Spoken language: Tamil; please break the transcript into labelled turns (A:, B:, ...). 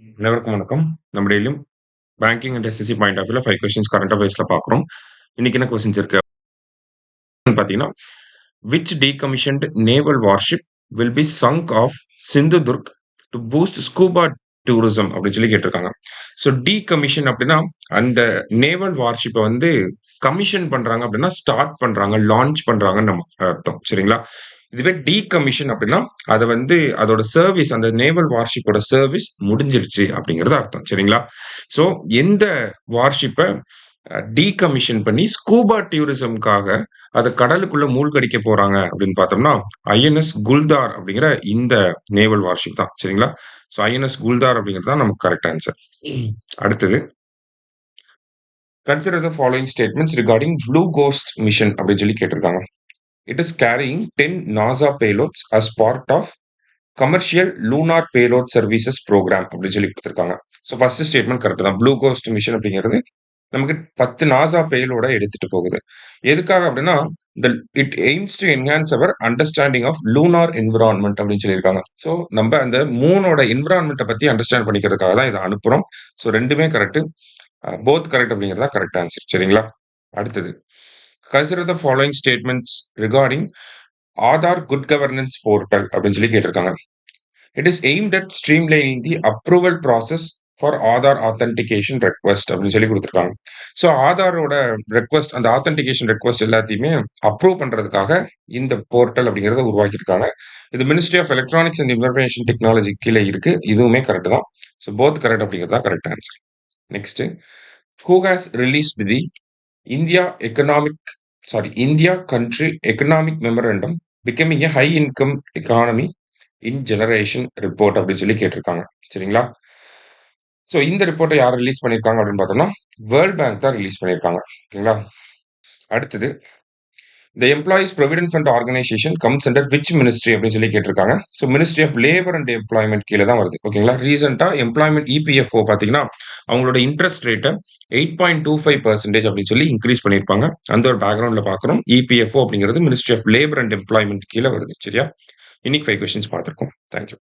A: அனைவருக்கும் வணக்கம். நம்ம டெய்லியும் banking and SSC point of வியூல 5 கொஸ்டின்ஸ் கரண்ட் அஃபேர்ஸ்ல பார்க்குறோம். இன்னைக்கு என்ன கொஸ்டின்ஸ் இருக்கு அப்படின்னு பார்த்தீங்கன்னா, which decommissioned naval warship will be sunk off Sindhudurg to boost scuba tourism அப்படின்னு சொல்லி கேட்டிருக்காங்க. ஸோ டீகமிஷன் அப்படின்னா அந்த நேவல் வார்ஷிப்பை வந்து கமிஷன் பண்றாங்க அப்படின்னா ஸ்டார்ட் பண்றாங்க, லான்ச் பண்றாங்கன்னு நம்ம அர்த்தம். சரிங்களா? இதுவே டீகமிஷன் அப்படின்னா அத வந்து அதோட சர்வீஸ் அந்த நேவல் வார்ஷிப்போட சர்வீஸ் முடிஞ்சிருச்சு அப்படிங்கிறது அர்த்தம். சரிங்களா? ஸோ எந்த வார்ஷிப்ப டீகமிஷன் பண்ணி ஸ்கூபா டூரிசம்க்காக அத கடலுக்குள்ள மூழ்கடிக்க போறாங்க அப்படின்னு பார்த்தோம்னா, ஐஎன்எஸ் குல்தார் அப்படிங்கிற இந்த நேவல் வார்ஷிப் தான். சரிங்களா? ஸோ ஐஎன்எஸ் குல்தார் அப்படிங்கிறது தான் நமக்கு கரெக்ட் ஆன்சர். அடுத்தது consider the following statements regarding Blue Ghost mission அப்படின்னு சொல்லி கேட்டிருக்காங்க. It is carrying 10 NASA payloads as part of Commercial Lunar Payload Services program அப்படின்னு சொல்லி கொடுத்துருக்காங்க. ஸோ ஃபர்ஸ்ட் ஸ்டேட்மெண்ட் கரெக்ட் தான். ப்ளூ கோஸ்ட் மிஷன் அப்படிங்கிறது நமக்கு 10 நாசா பேலோட எடுத்துட்டு போகுது. எதுக்காக அப்படின்னா, இந்த it aims to enhance our understanding of lunar environment அப்படின்னு சொல்லியிருக்காங்க. ஸோ நம்ம அந்த மூனோட என்விரான்மென்ட்ட பத்தி அண்டர்ஸ்டாண்ட் பண்ணிக்கிறதுக்காக தான் இதை அனுப்புறோம். ஸோ ரெண்டுமே கரெக்ட். போத் கரெக்ட் அப்படிங்கிறது தான் கரெக்ட் ஆன்சர். சரிங்களா? அடுத்தது consider the following statements regarding Aadhaar good governance portal அப்படின்னு சொல்லி கேட்டிருக்காங்க. It is aimed at streamlining the approval process for Aadhaar authentication request அப்படின்னு சொல்லி கொடுத்துருக்காங்க. ஸோ ஆதாரோட ரெக்வெஸ்ட் அந்த ஆத்தென்டிகேஷன் ரெக்வெஸ்ட் எல்லாத்தையுமே அப்ரூவ் பண்றதுக்காக இந்த போர்ட்டல் அப்படிங்கிறத உருவாக்கியிருக்காங்க. இது ministry of electronics and information technology கீழே இருக்கு. இதுவுமே கரெக்ட் தான். ஸோ போத் கரெக்ட் அப்படிங்கிறது தான் correct answer. Next who has released the India India country economic memorandum becoming a high income economy in generation report அப்படின்னு சொல்லி கேட்டிருக்காங்க. சரிங்களா? ஸோ இந்த ரிப்போர்ட்டை யார் ரிலீஸ் பண்ணியிருக்காங்க அப்படின்னு பார்த்தோம்னா வேர்ல்ட் பேங்க் தான் ரிலீஸ் பண்ணியிருக்காங்க. ஓகேங்களா? அடுத்தது the Employees' Provident Fund Organisation comes under which ministry அப்படின்னு சொல்லி கேட்டிருக்காங்க. So Ministry of Labour and Employment கீழே தான் வருது. ஓகேங்களா? ரீசெண்டாக எம்ப்ளாய்மெண்ட் இபிஎஃப்ஓ பார்த்தீங்கன்னா அவங்களோட இன்ட்ரெஸ்ட் ரேட்டை 8.25% அப்படின்னு சொல்லி இன்க்ரீஸ் பண்ணியிருப்பாங்க. அந்த ஒரு பேக்ரவுண்டில் பார்க்குறோம். இபிஎஃப்ஓ அப்படிங்கிறது Ministry of Labour and Employment கீழே வருது. சரியா? இன்னைக்கு 5 கொஸ்டின்ஸ் பார்த்துருக்கோம். தேங்க்யூ.